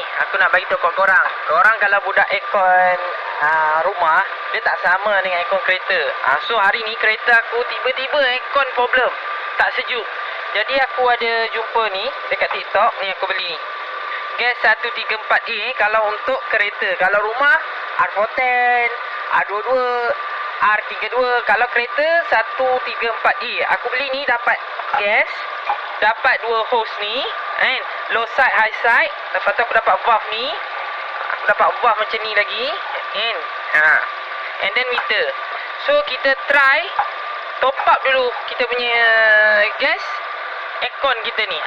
ni, aku nak bagi tahu kat korang. Korang kalau budak aircon rumah, dia tak sama dengan aircon kereta. So hari ni kereta aku tiba-tiba aircon problem, tak sejuk. Jadi aku ada jumpa ni dekat TikTok ni, aku beli gas 134A kalau untuk kereta. Kalau rumah R410, R22, R32. Kalau kereta 134A. Aku beli ni dapat gas, dapat dua hose ni, kan, low side, high side. Lepas tu aku dapat valve ni, aku dapat valve macam ni lagi, kan. And then meter. So kita try top up dulu kita punya gas aircon kita ni.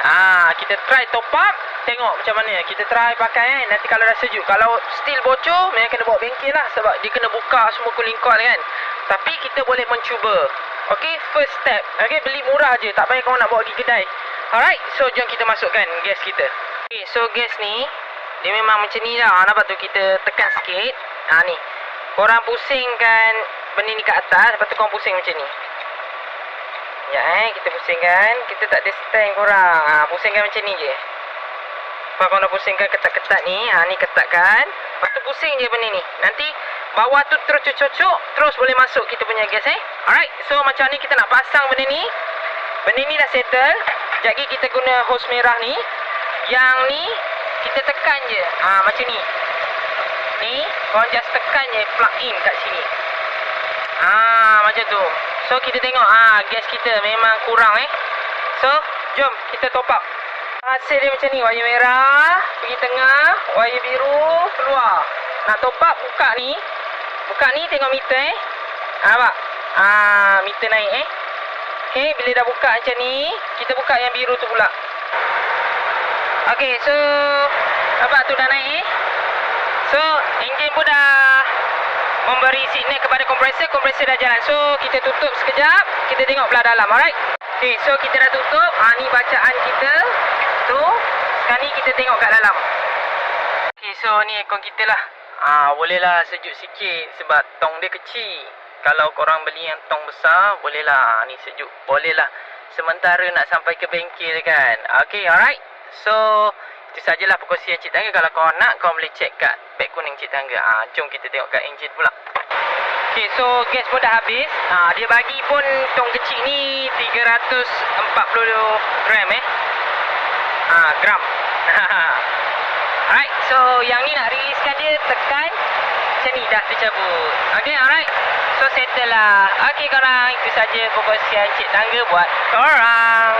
Kita try top up, tengok macam mana. Kita try pakai, kan. Nanti kalau dah sejuk, kalau still bocor, memang kena bawa bengkel lah, sebab dia kena buka semua cooling-coil, kan. Tapi kita boleh mencuba. Okay, first step. Okay, beli murah je, tak payah kau nak bawa pergi kedai. Alright, so jom kita masukkan gas kita. Okay, so gas ni dia memang macam ni lah. Nampak tu, kita tekan sikit. Ni, korang pusingkan benda ni kat atas. Lepas tu korang pusing macam ni. Kita pusingkan. Kita tak ada stand korang. Pusingkan macam ni je. Lepas korang dah pusingkan ketat-ketat ni. Ni ketatkan. Lepas tu pusing je benda ni. Nanti bawah tu terus cocok, terus boleh masuk kita punya gas. Alright, so macam ni kita nak pasang benda ni. Benda ni dah settle. Sekejap lagi kita guna hose merah ni. Yang ni kita tekan je. Macam ni. Ni korang just tekan je, plug in kat sini. Macam tu. So kita tengok gas kita memang kurang. So jom kita top up. Hasil dia macam ni. Wayar merah pergi tengah, wayar biru keluar. Nak top up, buka ni. Buka ni, tengok meter. Nampak? Meter naik. Okay, bila dah buka macam ni, kita buka yang biru tu pula. Okay, so nampak tu dah naik. So enjin pun dah memberi signal kepada kompresor. Kompresor dah jalan. So kita tutup sekejap, kita tengok belah dalam. Alright. Okay, so kita dah tutup. Ni bacaan kita tu. Sekarang ni kita tengok kat dalam. Okay, so ni aircon kita lah. Bolehlah sejuk sikit sebab tong dia kecil. Kalau korang beli yang tong besar, bolehlah ni sejuk. Bolehlah sementara nak sampai ke bengkel, kan. Okay, alright. So itu sajalah perkongsian Cik Tangga. Kalau korang nak, korang boleh check kat beg kuning Cik Tangga. Jom kita tengok kat enjin pula. Okay, so gas pun dah habis. Dia bagi pun tong kecil ni 340 gram. Gram. Alright, so yang ni nak riliskan dia, tekan macam ni, dah tercabut. Okay, alright. So settle lah. Okay korang, itu saja perkongsian Cik Tangga buat korang.